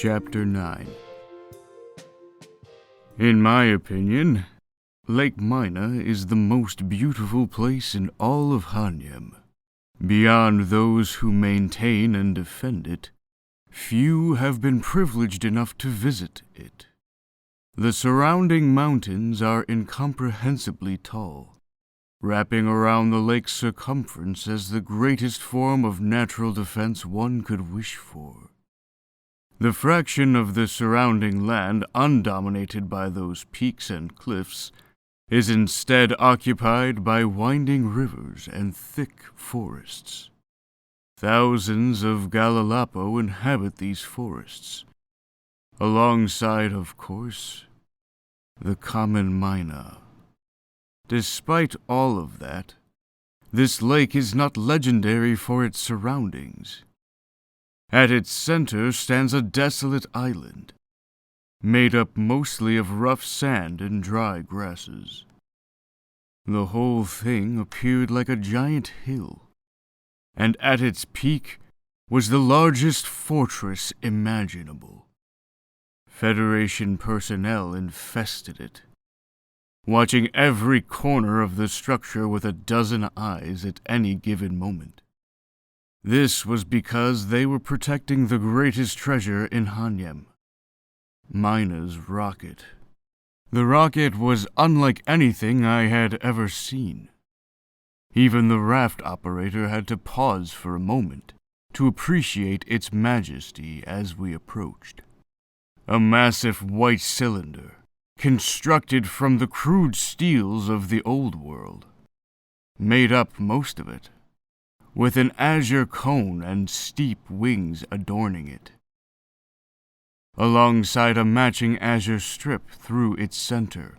Chapter 9. In my opinion, Lake Mynah is the most beautiful place in all of Hanyem. Beyond those who maintain and defend it, few have been privileged enough to visit it. The surrounding mountains are incomprehensibly tall, wrapping around the lake's circumference as the greatest form of natural defense one could wish for. The fraction of the surrounding land undominated by those peaks and cliffs is instead occupied by winding rivers and thick forests. Thousands of Galalapo inhabit these forests, alongside, of course, the common Mynah. Despite all of that, this lake is not legendary for its surroundings. At its center stands a desolate island, made up mostly of rough sand and dry grasses. The whole thing appeared like a giant hill, and at its peak was the largest fortress imaginable. Federation personnel infested it, watching every corner of the structure with a dozen eyes at any given moment. This was because they were protecting the greatest treasure in Hanyem, Mynah's rocket. The rocket was unlike anything I had ever seen. Even the raft operator had to pause for a moment to appreciate its majesty as we approached. A massive white cylinder, constructed from the crude steels of the old world, made up most of it, with an azure cone and steep wings adorning it, alongside a matching azure strip through its center.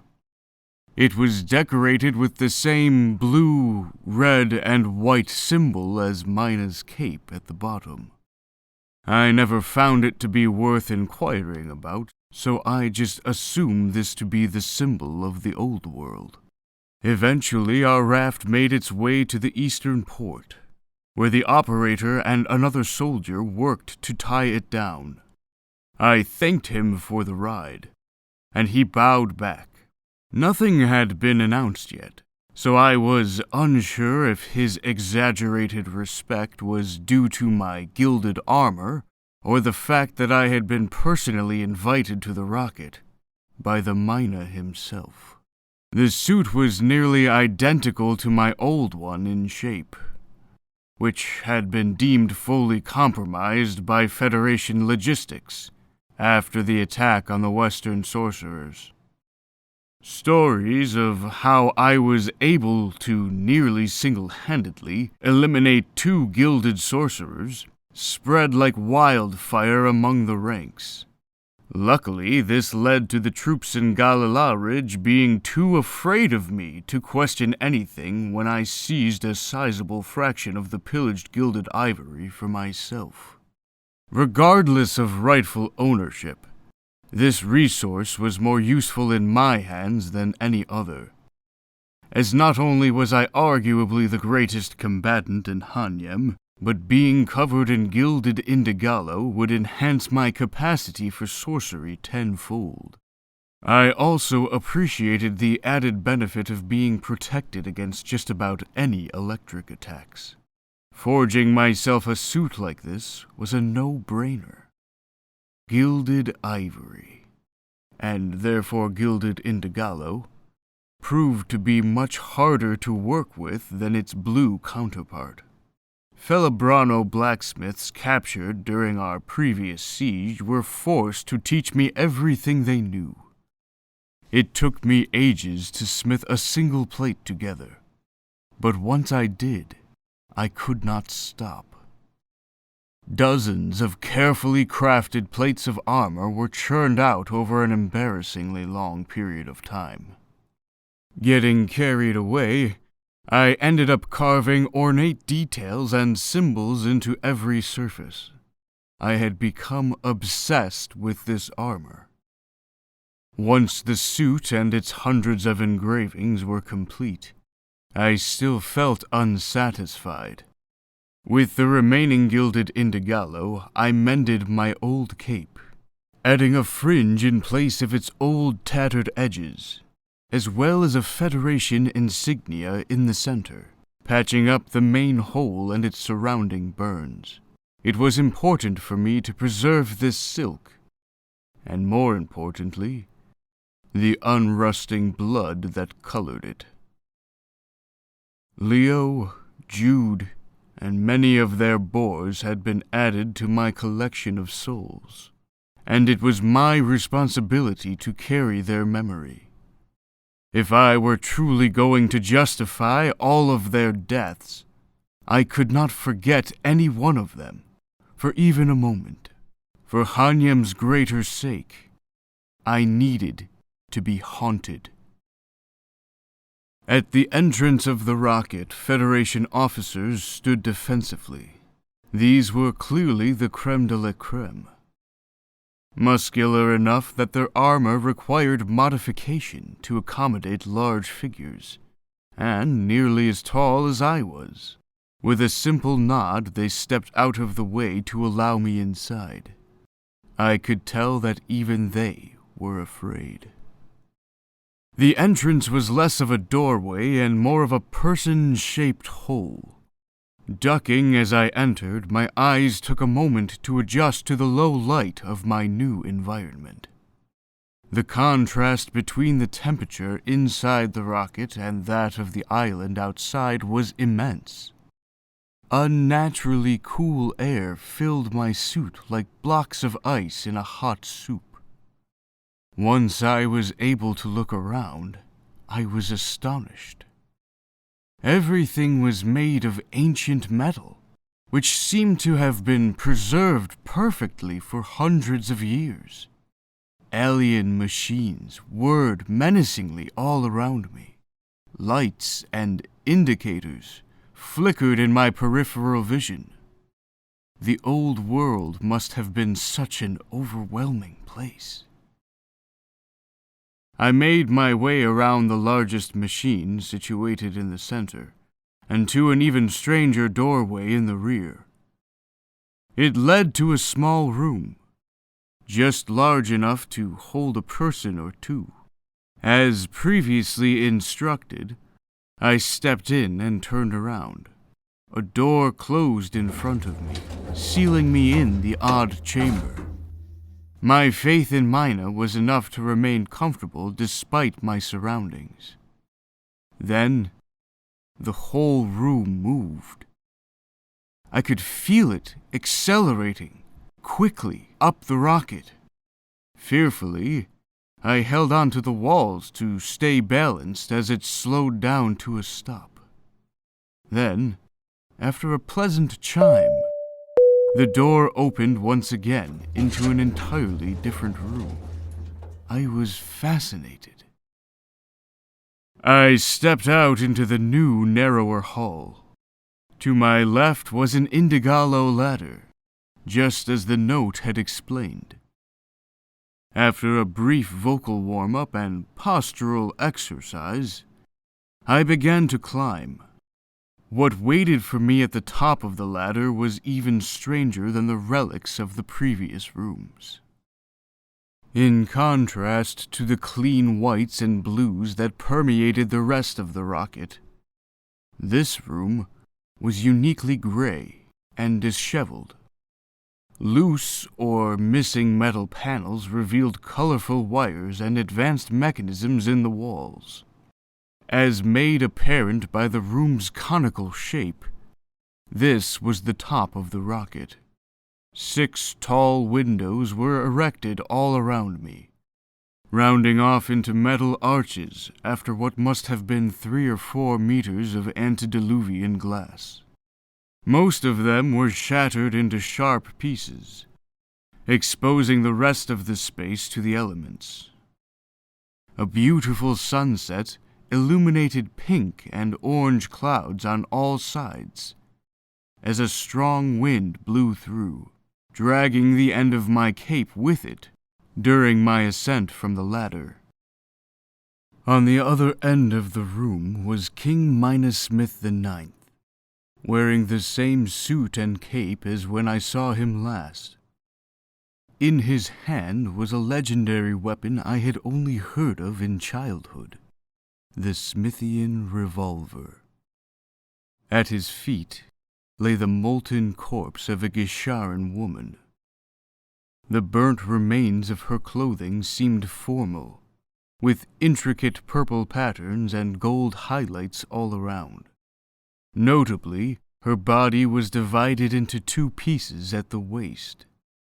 It was decorated with the same blue, red, and white symbol as Mynah's cape at the bottom. I never found it to be worth inquiring about, so I just assumed this to be the symbol of the old world. Eventually, our raft made its way to the eastern port, where the operator and another soldier worked to tie it down. I thanked him for the ride, and he bowed back. Nothing had been announced yet, so I was unsure if his exaggerated respect was due to my gilded armor or the fact that I had been personally invited to the rocket by the Mynah himself. The suit was nearly identical to my old one in shape, which had been deemed fully compromised by Federation logistics after the attack on the Western sorcerers. Stories of how I was able to nearly single-handedly eliminate 2 gilded sorcerers spread like wildfire among the ranks. Luckily, this led to the troops in Galala Ridge being too afraid of me to question anything when I seized a sizable fraction of the pillaged gilded ivory for myself. Regardless of rightful ownership, this resource was more useful in my hands than any other, as not only was I arguably the greatest combatant in Hanyem, but being covered in gilded indigalo would enhance my capacity for sorcery tenfold. I also appreciated the added benefit of being protected against just about any electric attacks. Forging myself a suit like this was a no-brainer. Gilded ivory, and therefore gilded indigalo, proved to be much harder to work with than its blue counterpart. Felabrano blacksmiths captured during our previous siege were forced to teach me everything they knew. It took me ages to smith a single plate together, but once I did, I could not stop. Dozens of carefully crafted plates of armor were churned out over an embarrassingly long period of time. Getting carried away, I ended up carving ornate details and symbols into every surface. I had become obsessed with this armor. Once the suit and its hundreds of engravings were complete, I still felt unsatisfied. With the remaining gilded indigalo, I mended my old cape adding a fringe in place of its old tattered edges, as well as a Federation insignia in the center, patching up the main hole and its surrounding burns. It was important for me to preserve this silk, and more importantly, the unrusting blood that colored it. Leo, Jude, and many of their boars had been added to my collection of souls, and it was my responsibility to carry their memory. If I were truly going to justify all of their deaths, I could not forget any one of them, for even a moment. For Hanyem's greater sake, I needed to be haunted. At the entrance of the rocket, Federation officers stood defensively. These were clearly the creme de la creme. Muscular enough that their armor required modification to accommodate large figures, and nearly as tall as I was. With a simple nod, they stepped out of the way to allow me inside. I could tell that even they were afraid. The entrance was less of a doorway and more of a person-shaped hole. Ducking as I entered, my eyes took a moment to adjust to the low light of my new environment. The contrast between the temperature inside the rocket and that of the island outside was immense. Unnaturally cool air filled my suit like blocks of ice in a hot soup. Once I was able to look around, I was astonished. Everything was made of ancient metal, which seemed to have been preserved perfectly for hundreds of years. Alien machines whirred menacingly all around me. Lights and indicators flickered in my peripheral vision. The old world must have been such an overwhelming place. I made my way around the largest machine situated in the center, and to an even stranger doorway in the rear. It led to a small room, just large enough to hold a person or two. As previously instructed, I stepped in and turned around. A door closed in front of me, sealing me in the odd chamber. My faith in Mynah was enough to remain comfortable despite my surroundings. Then, the whole room moved. I could feel it accelerating quickly up the rocket. Fearfully, I held onto the walls to stay balanced as it slowed down to a stop. Then, after a pleasant chime, the door opened once again into an entirely different room. I was fascinated. I stepped out into the new, narrower hall. To my left was an Indigalo ladder, just as the note had explained. After a brief vocal warm-up and postural exercise, I began to climb. What waited for me at the top of the ladder was even stranger than the relics of the previous rooms. In contrast to the clean whites and blues that permeated the rest of the rocket, this room was uniquely gray and disheveled. Loose or missing metal panels revealed colorful wires and advanced mechanisms in the walls. As made apparent by the room's conical shape, this was the top of the rocket. 6 tall windows were erected all around me, rounding off into metal arches after what must have been 3 or 4 meters of antediluvian glass. Most of them were shattered into sharp pieces, exposing the rest of the space to the elements. A beautiful sunset illuminated pink and orange clouds on all sides, as a strong wind blew through, dragging the end of my cape with it during my ascent from the ladder. On the other end of the room was King Mynah Smith IX, wearing the same suit and cape as when I saw him last. in his hand was a legendary weapon I had only heard of in childhood, the Smithian revolver. At his feet lay the molten corpse of a Gisharan woman. The burnt remains of her clothing seemed formal, with intricate purple patterns and gold highlights all around. Notably, her body was divided into 2 pieces at the waist,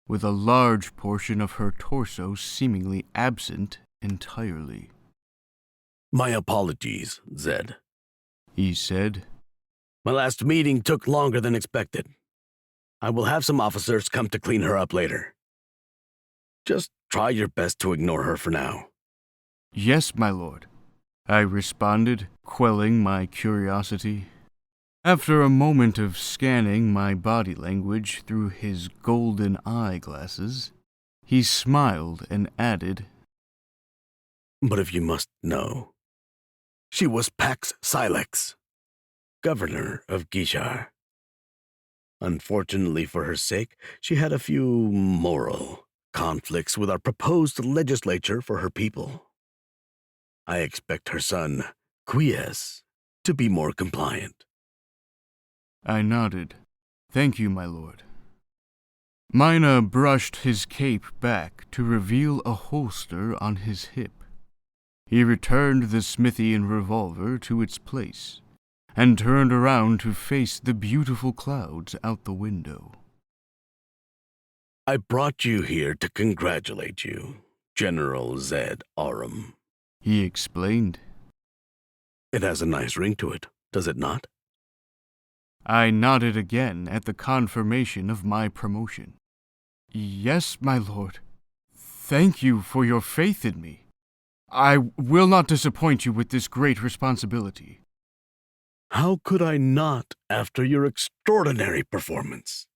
with a large portion of her torso seemingly absent entirely. "My apologies, Zed," he said. "My last meeting took longer than expected. I will have some officers come to clean her up later. Just try your best to ignore her for now." "Yes, my lord," I responded, quelling my curiosity. After a moment of scanning my body language through his golden eyeglasses, he smiled and added, "But if you must know, she was Pax Silex, governor of Gishar. Unfortunately for her sake, she had a few moral conflicts with our proposed legislature for her people. I expect her son, Quies, to be more compliant." I nodded. "Thank you, my lord." Mynah brushed his cape back to reveal a holster on his hip. He returned the Smithian revolver to its place, and turned around to face the beautiful clouds out the window. "I brought you here to congratulate you, General Zed Aurum," he explained. "It has a nice ring to it, does it not?" I nodded again at the confirmation of my promotion. "Yes, my lord. Thank you for your faith in me. I will not disappoint you with this great responsibility." "How could I not after your extraordinary performance?"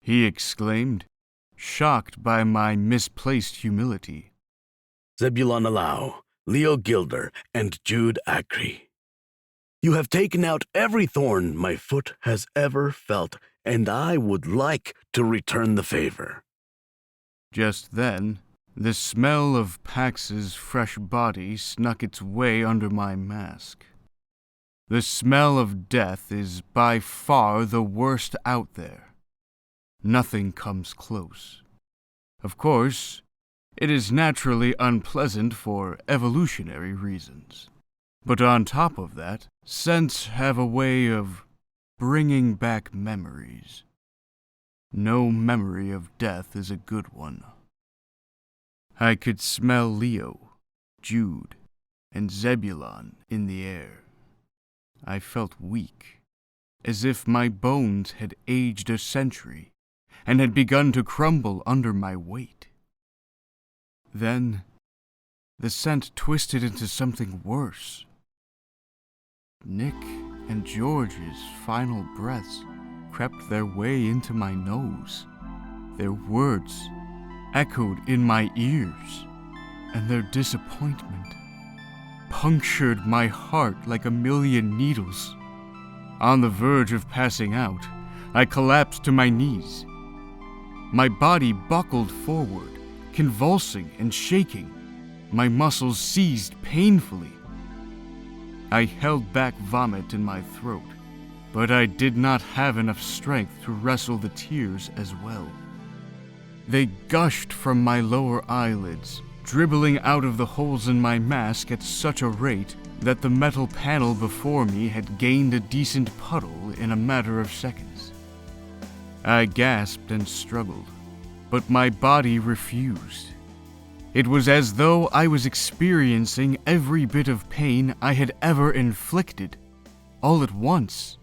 he exclaimed, shocked by my misplaced humility. "Zebulon Alau, Leo Gilder, and Jude Acri. You have taken out every thorn my foot has ever felt, and I would like to return the favor." Just then, the smell of Pax's fresh body snuck its way under my mask. The smell of death is by far the worst out there. Nothing comes close. Of course, it is naturally unpleasant for evolutionary reasons. But on top of that, scents have a way of bringing back memories. No memory of death is a good one. I could smell Leo, Jude, and Zebulon in the air. I felt weak, as if my bones had aged a century and had begun to crumble under my weight. Then, the scent twisted into something worse. Nick and George's final breaths crept their way into my nose. Their words echoed in my ears, and their disappointment punctured my heart like a million needles. On the verge of passing out, I collapsed to my knees. My body buckled forward, convulsing and shaking. My muscles seized painfully. I held back vomit in my throat, but I did not have enough strength to wrestle the tears as well. They gushed from my lower eyelids, dribbling out of the holes in my mask at such a rate that the metal panel before me had gained a decent puddle in a matter of seconds. I gasped and struggled, but my body refused. It was as though I was experiencing every bit of pain I had ever inflicted, all at once.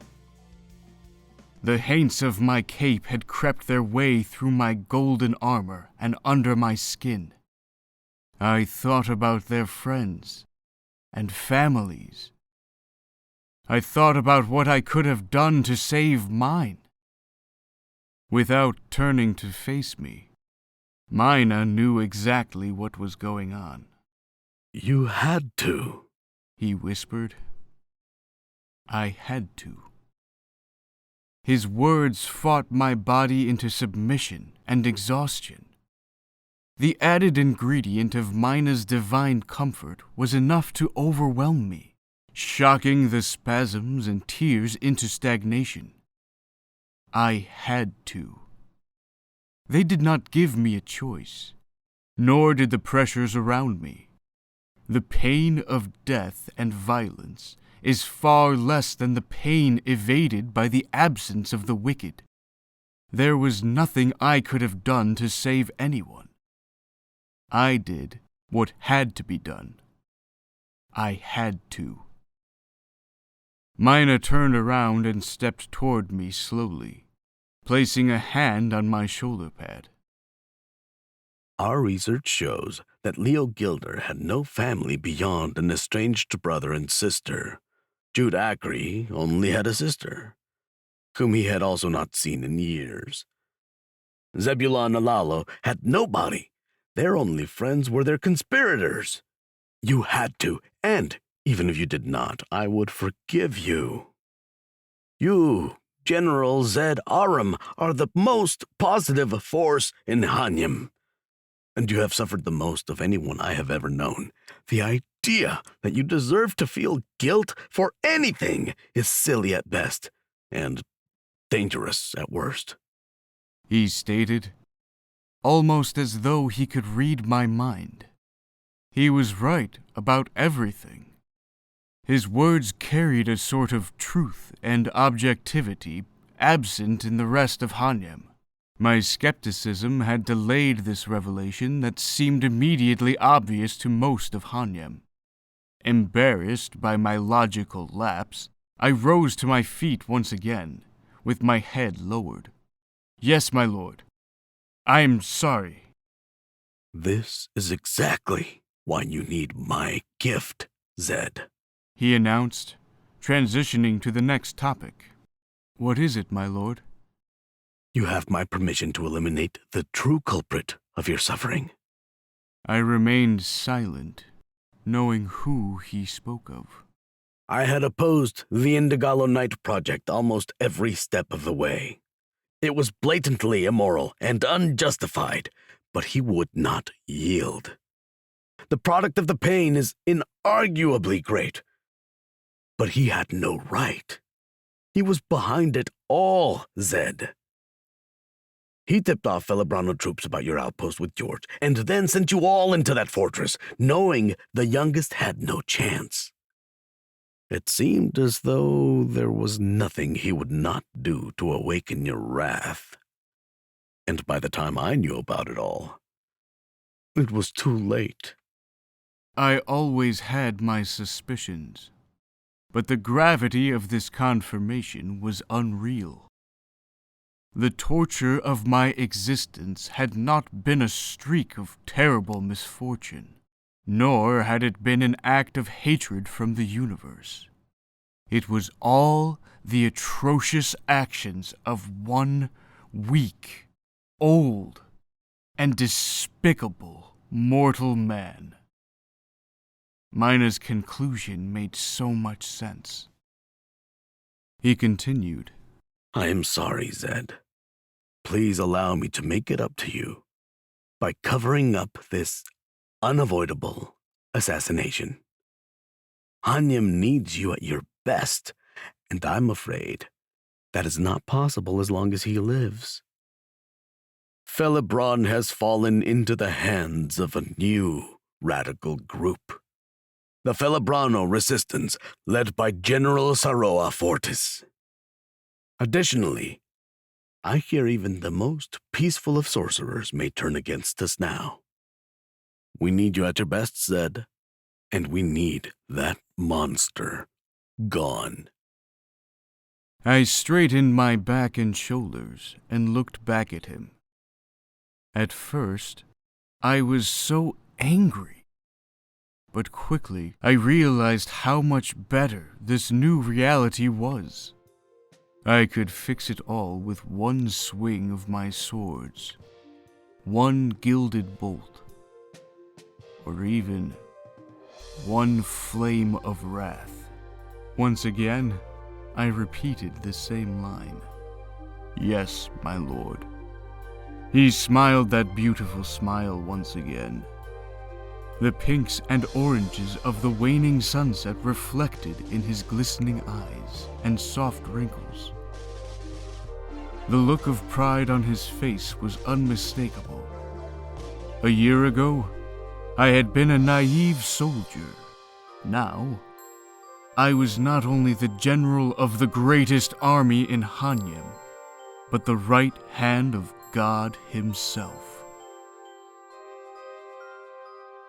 The haints of my cape had crept their way through my golden armor and under my skin. I thought about their friends and families. I thought about what I could have done to save mine. Without turning to face me, Mynah knew exactly what was going on. "You had to," he whispered. I had to. His words fought my body into submission and exhaustion. The added ingredient of Mynah's divine comfort was enough to overwhelm me, shocking the spasms and tears into stagnation. I had to. They did not give me a choice, nor did the pressures around me. The pain of death and violence is far less than the pain evaded by the absence of the wicked. There was nothing I could have done to save anyone. I did what had to be done. I had to. Mynah turned around and stepped toward me slowly, placing a hand on my shoulder pad. Our research shows that Leo Gilder had no family beyond an estranged brother and sister. Jude Acri only had a sister, whom he had also not seen in years. Zebulon Alalo had nobody. Their only friends were their conspirators. You had to, and even if you did not, I would forgive you. You, General Zed Aurum, are the most positive force in Hanyam, and you have suffered the most of anyone I have ever known. The idea that you deserve to feel guilt for anything is silly at best, and dangerous at worst. He stated, almost as though he could read my mind. He was right about everything. His words carried a sort of truth and objectivity absent in the rest of Hanyam. My skepticism had delayed this revelation that seemed immediately obvious to most of Hanyam. Embarrassed by my logical lapse, I rose to my feet once again, with my head lowered. Yes, my lord. I am sorry. This is exactly why you need my gift, Zed, he announced, transitioning to the next topic. What is it, my lord? You have my permission to eliminate the true culprit of your suffering. I remained silent, knowing who he spoke of. I had opposed the Indigalo Night Project almost every step of the way. It was blatantly immoral and unjustified, but he would not yield. The product of the pain is inarguably great, but he had no right. He was behind it all, Zed. He tipped off Felibrano troops about your outpost with George, and then sent you all into that fortress, knowing the youngest had no chance. It seemed as though there was nothing he would not do to awaken your wrath. And by the time I knew about it all, it was too late. I always had my suspicions, but the gravity of this confirmation was unreal. The torture of my existence had not been a streak of terrible misfortune, nor had it been an act of hatred from the universe. It was all the atrocious actions of one weak, old, and despicable mortal man. Mynah's conclusion made so much sense. He continued, I am sorry, Zed. Please allow me to make it up to you by covering up this unavoidable assassination. Hanyam needs you at your best, and I'm afraid that is not possible as long as he lives. Felibron has fallen into the hands of a new radical group, the Felibrano Resistance, led by General Saroa Fortis. Additionally, I hear even the most peaceful of sorcerers may turn against us now. We need you at your best, Zed, and we need that monster gone. I straightened my back and shoulders and looked back at him. At first, I was so angry, but quickly I realized how much better this new reality was. I could fix it all with one swing of my swords, one gilded bolt, or even one flame of wrath. Once again, I repeated the same line. Yes, my lord. He smiled that beautiful smile once again. The pinks and oranges of the waning sunset reflected in his glistening eyes and soft wrinkles. The look of pride on his face was unmistakable. A year ago, I had been a naive soldier. Now, I was not only the general of the greatest army in Hanyam, but the right hand of God himself.